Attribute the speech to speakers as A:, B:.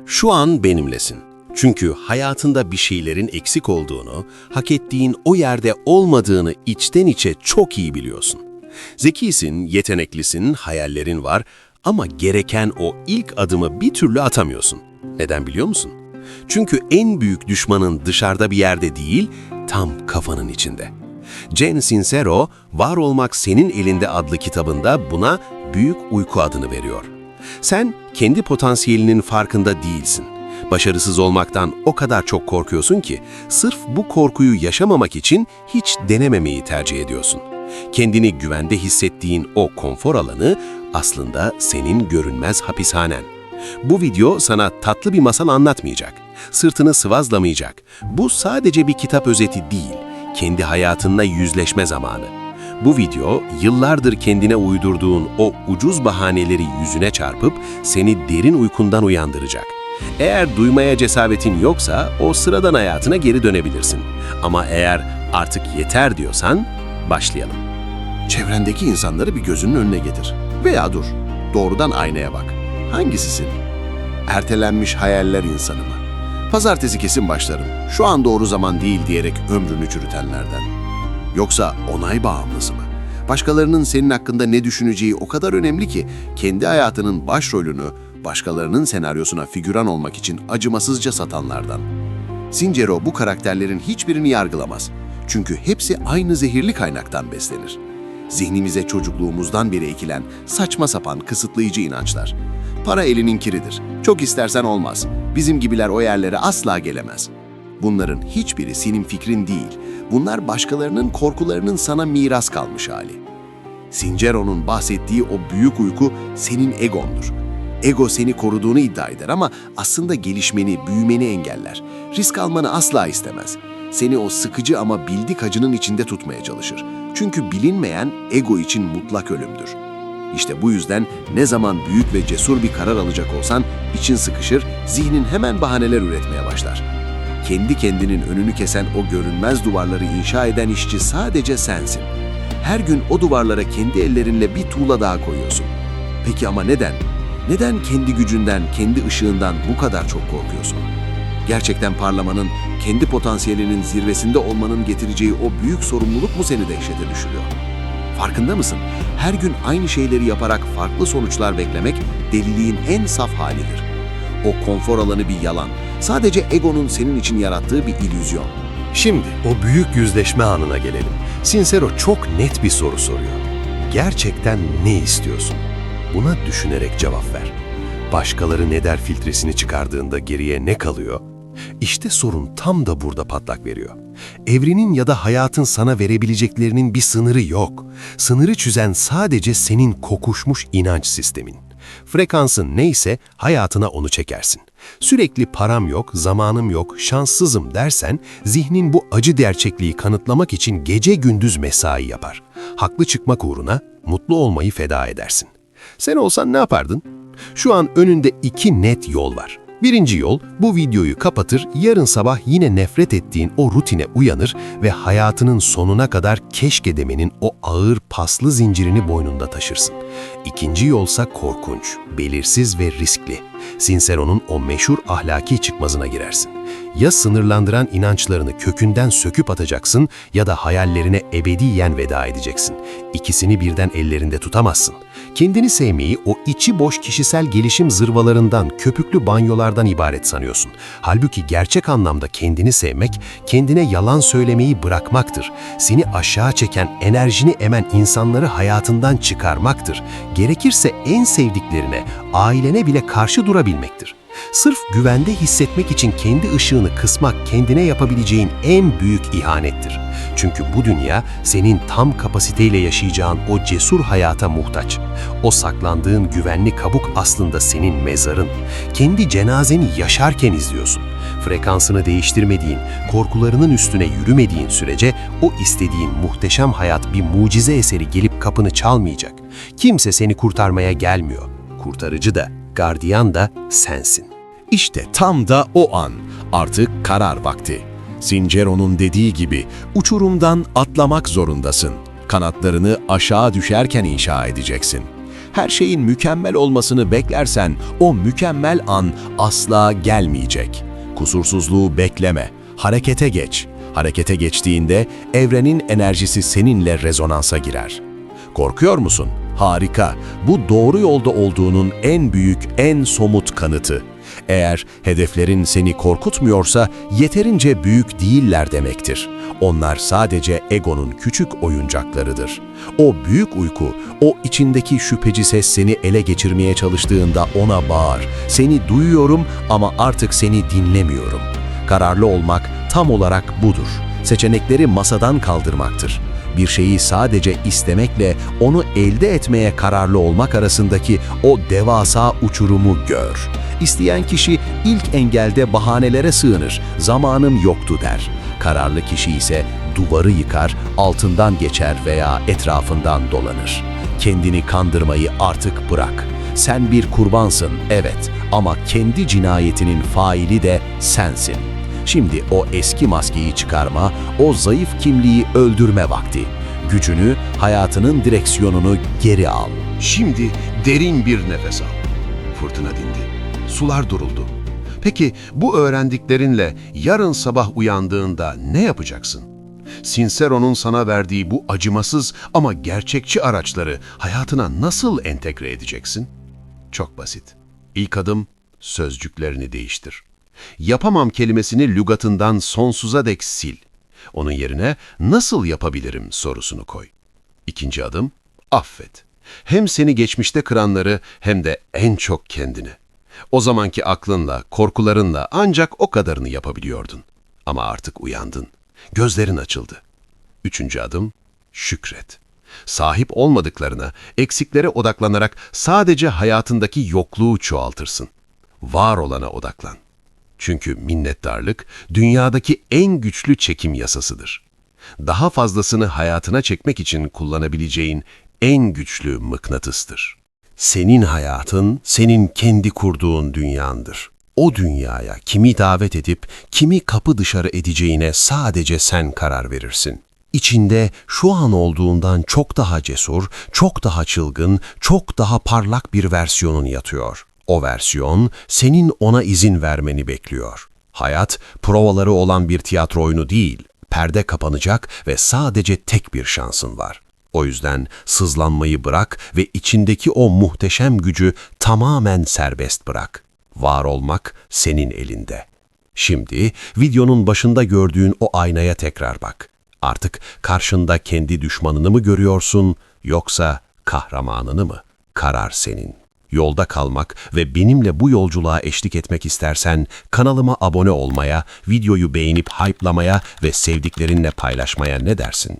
A: Şu an benimlesin. Çünkü hayatında bir şeylerin eksik olduğunu, hak ettiğin o yerde olmadığını içten içe çok iyi biliyorsun. Zekisin, yeteneklisin, hayallerin var ama gereken o ilk adımı bir türlü atamıyorsun. Neden biliyor musun? Çünkü en büyük düşmanın dışarıda bir yerde değil, tam kafanın içinde. Jen Sincero, Var Olmak Senin Elinde adlı kitabında buna büyük uyku adını veriyor. Sen kendi potansiyelinin farkında değilsin. Başarısız olmaktan o kadar çok korkuyorsun ki sırf bu korkuyu yaşamamak için hiç denememeyi tercih ediyorsun. Kendini güvende hissettiğin o konfor alanı aslında senin görünmez hapishanen. Bu video sana tatlı bir masal anlatmayacak, sırtını sıvazlamayacak. Bu sadece bir kitap özeti değil, kendi hayatınla yüzleşme zamanı. Bu video, yıllardır kendine uydurduğun o ucuz bahaneleri yüzüne çarpıp seni derin uykundan uyandıracak. Eğer duymaya cesaretin yoksa o sıradan hayatına geri dönebilirsin. Ama eğer artık yeter diyorsan, başlayalım.
B: Çevrendeki insanları bir gözünün önüne getir. Veya dur, doğrudan aynaya bak. Hangisisin? Ertelenmiş hayaller insanı mı? Pazartesi kesin başlarım, şu an doğru zaman değil diyerek ömrünü çürütenlerden. Yoksa onay bağımlısı mı? Başkalarının senin hakkında ne düşüneceği o kadar önemli ki kendi hayatının başrolünü başkalarının senaryosuna figüran olmak için acımasızca satanlardan. Sincero bu karakterlerin hiçbirini yargılamaz. Çünkü hepsi aynı zehirli kaynaktan beslenir. Zihnimize çocukluğumuzdan beri ekilen saçma sapan kısıtlayıcı inançlar. Para elinin kiridir. Çok istersen olmaz. Bizim gibiler o yerlere asla gelemez. Bunların hiçbiri senin fikrin değil. Bunlar başkalarının korkularının sana miras kalmış hali. Sincero'nun bahsettiği o büyük uyku senin egondur. Ego seni koruduğunu iddia eder ama aslında gelişmeni, büyümeni engeller. Risk almanı asla istemez. Seni o sıkıcı ama bildik acının içinde tutmaya çalışır. Çünkü bilinmeyen ego için mutlak ölümdür. İşte bu yüzden ne zaman büyük ve cesur bir karar alacak olsan için sıkışır, zihnin hemen bahaneler üretmeye başlar. Kendi kendinin önünü kesen o görünmez duvarları inşa eden işçi sadece sensin. Her gün o duvarlara kendi ellerinle bir tuğla daha koyuyorsun. Peki ama neden? Neden kendi gücünden, kendi ışığından bu kadar çok korkuyorsun? Gerçekten parlamanın, kendi potansiyelinin zirvesinde olmanın getireceği o büyük sorumluluk mu seni dehşete düşürüyor? Farkında mısın? Her gün aynı şeyleri yaparak farklı sonuçlar beklemek deliliğin en saf halidir. O konfor alanı bir yalan. Sadece egonun senin için yarattığı bir illüzyon.
C: Şimdi o büyük yüzleşme anına gelelim. Sincero çok net bir soru soruyor. Gerçekten ne istiyorsun? Buna düşünerek cevap ver. Başkaları ne der filtresini çıkardığında geriye ne kalıyor? İşte sorun tam da burada patlak veriyor. Evrenin ya da hayatın sana verebileceklerinin bir sınırı yok. Sınırı çizen sadece senin kokuşmuş inanç sistemin. Frekansın neyse hayatına onu çekersin. Sürekli param yok, zamanım yok, şanssızım dersen zihnin bu acı gerçekliği kanıtlamak için gece gündüz mesai yapar. Haklı çıkmak uğruna mutlu olmayı feda edersin. Sen olsan ne yapardın? Şu an önünde iki net yol var. Birinci yol, bu videoyu kapatır, yarın sabah yine nefret ettiğin o rutine uyanır ve hayatının sonuna kadar keşke demenin o ağır paslı zincirini boynunda taşırsın. İkinci yolsa korkunç, belirsiz ve riskli. Sincero'nun o meşhur ahlaki çıkmazına girersin. Ya sınırlandıran inançlarını kökünden söküp atacaksın ya da hayallerine ebediyen veda edeceksin. İkisini birden ellerinde tutamazsın. Kendini sevmeyi o içi boş kişisel gelişim zırvalarından, köpüklü banyolardan ibaret sanıyorsun. Halbuki gerçek anlamda kendini sevmek, kendine yalan söylemeyi bırakmaktır. Seni aşağı çeken, enerjini emen insanları hayatından çıkarmaktır. Gerekirse en sevdiklerine, ailene bile karşı durabilmektir. Sırf güvende hissetmek için kendi ışığını kısmak kendine yapabileceğin en büyük ihanettir. Çünkü bu dünya senin tam kapasiteyle yaşayacağın o cesur hayata muhtaç. O saklandığın güvenli kabuk aslında senin mezarın. Kendi cenazeni yaşarken izliyorsun. Frekansını değiştirmediğin, korkularının üstüne yürümediğin sürece o istediğin muhteşem hayat bir mucize eseri gelip kapını çalmayacak. Kimse seni kurtarmaya gelmiyor. Kurtarıcı da, gardiyan da sensin.
B: İşte tam da o an. Artık karar vakti. Sincero'nun dediği gibi uçurumdan atlamak zorundasın. Kanatlarını aşağı düşerken inşa edeceksin.
D: Her şeyin mükemmel olmasını beklersen o mükemmel an asla gelmeyecek. Kusursuzluğu bekleme, harekete geç. Harekete geçtiğinde evrenin enerjisi seninle rezonansa girer. Korkuyor musun? Harika. Bu doğru yolda olduğunun en büyük, en somut kanıtı. Eğer hedeflerin seni korkutmuyorsa yeterince büyük değiller demektir. Onlar sadece egonun küçük oyuncaklarıdır. O büyük uyku, o içindeki şüpheci ses seni ele geçirmeye çalıştığında ona bağır. Seni duyuyorum ama artık seni dinlemiyorum. Kararlı olmak tam olarak budur. Seçenekleri masadan kaldırmaktır. Bir şeyi sadece istemekle onu elde etmeye kararlı olmak arasındaki o devasa uçurumu gör. İsteyen kişi ilk engelde bahanelere sığınır, zamanım yoktu der. Kararlı kişi ise duvarı yıkar, altından geçer veya etrafından dolanır. Kendini kandırmayı artık bırak. Sen bir kurbansın, evet, ama kendi cinayetinin faili de sensin. Şimdi o eski maskeyi çıkarma, o zayıf kimliği öldürme vakti. Gücünü, hayatının direksiyonunu geri al.
B: Şimdi derin bir nefes al. Fırtına dindi. Sular duruldu. Peki bu öğrendiklerinle yarın sabah uyandığında ne yapacaksın? Sincero'nun sana verdiği bu acımasız ama gerçekçi araçları hayatına nasıl entegre edeceksin? Çok basit. İlk adım sözcüklerini değiştir. Yapamam kelimesini lügatından sonsuza dek sil. Onun yerine nasıl yapabilirim sorusunu koy. İkinci adım affet. Hem seni geçmişte kıranları hem de en çok kendini. O zamanki aklınla, korkularınla ancak o kadarını yapabiliyordun. Ama artık uyandın. Gözlerin açıldı. Üçüncü adım şükret. Sahip olmadıklarına, eksiklere odaklanarak sadece hayatındaki yokluğu çoğaltırsın. Var olana odaklan. Çünkü minnettarlık dünyadaki en güçlü çekim yasasıdır. Daha fazlasını hayatına çekmek için kullanabileceğin en güçlü mıknatıstır.
A: Senin hayatın, senin kendi kurduğun dünyandır. O dünyaya kimi davet edip kimi kapı dışarı edeceğine sadece sen karar verirsin. İçinde şu an olduğundan çok daha cesur, çok daha çılgın, çok daha parlak bir versiyonun yatıyor. O versiyon senin ona izin vermeni bekliyor. Hayat provaları olan bir tiyatro oyunu değil, perde kapanacak ve sadece tek bir şansın var. O yüzden sızlanmayı bırak ve içindeki o muhteşem gücü tamamen serbest bırak. Var olmak senin elinde. Şimdi videonun başında gördüğün o aynaya tekrar bak. Artık karşında kendi düşmanını mı görüyorsun yoksa kahramanını mı? Karar senin. Yolda kalmak ve benimle bu yolculuğa eşlik etmek istersen kanalıma abone olmaya, videoyu beğenip hype'lamaya ve sevdiklerinle paylaşmaya ne dersin?